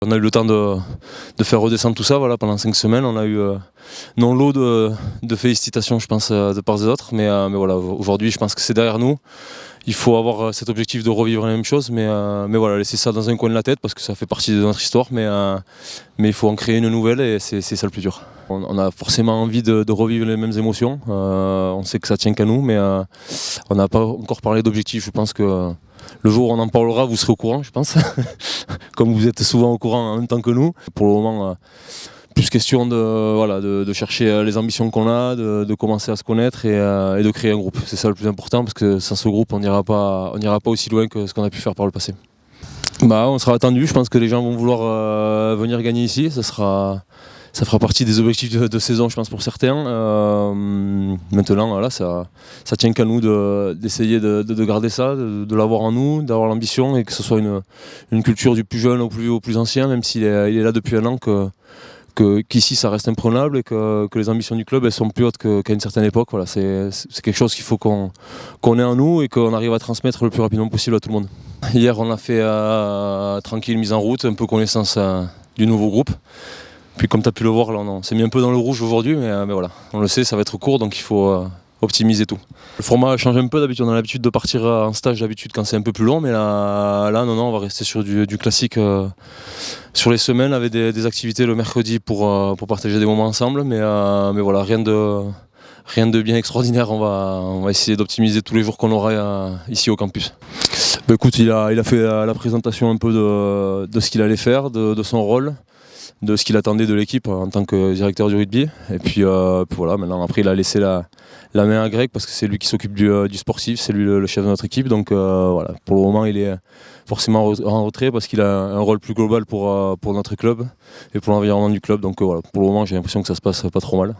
On a eu le temps de faire redescendre tout ça pendant 5 semaines. On a eu non lot de félicitations, je pense, de part et d'autre. Mais voilà, aujourd'hui, je pense que c'est derrière nous. Il faut avoir cet objectif de revivre la même chose, mais voilà, laisser ça dans un coin de la tête parce que ça fait partie de notre histoire. Mais il faut en créer une nouvelle et c'est ça le plus dur. On a forcément envie de revivre les mêmes émotions. On sait que ça tient qu'à nous, mais on n'a pas encore parlé d'objectif. Je pense que le jour où on en parlera, vous serez au courant, je pense. Comme vous êtes souvent au courant en même temps que nous. Pour le moment, plus question de chercher les ambitions qu'on a, de commencer à se connaître et de créer un groupe. C'est ça le plus important parce que sans ce groupe, on n'ira pas aussi loin que ce qu'on a pu faire par le passé. On sera attendu. Je pense que les gens vont vouloir venir gagner ici. Ça fera partie des objectifs de saison, je pense, pour certains. Maintenant, voilà, ça tient qu'à nous d'essayer de garder ça, de l'avoir en nous, d'avoir l'ambition et que ce soit une culture du plus jeune au plus ancien, même s'il est là depuis un an, qu'ici ça reste imprenable et que les ambitions du club elles sont plus hautes qu'à une certaine époque. Voilà, c'est quelque chose qu'il faut qu'on ait en nous et qu'on arrive à transmettre le plus rapidement possible à tout le monde. Hier, on a fait tranquille mise en route, un peu connaissance du nouveau groupe. Puis comme tu as pu le voir, là, on s'est mis un peu dans le rouge aujourd'hui, mais voilà, on le sait, ça va être court, donc il faut optimiser tout. Le format change un peu, d'habitude on a l'habitude de partir en stage d'habitude quand c'est un peu plus long, mais là non, on va rester sur du classique sur les semaines avec des activités le mercredi pour partager des moments ensemble, mais voilà, rien de bien extraordinaire, on va essayer d'optimiser tous les jours qu'on aura ici au campus. Écoute, il a fait la présentation un peu de ce qu'il allait faire, de son rôle, de ce qu'il attendait de l'équipe en tant que directeur du rugby. Et puis voilà, maintenant après il a laissé la main à Greg parce que c'est lui qui s'occupe du sportif, c'est lui le chef de notre équipe. Donc voilà, pour le moment il est forcément en retrait parce qu'il a un rôle plus global pour notre club et pour l'environnement du club. Donc voilà, pour le moment j'ai l'impression que ça se passe pas trop mal.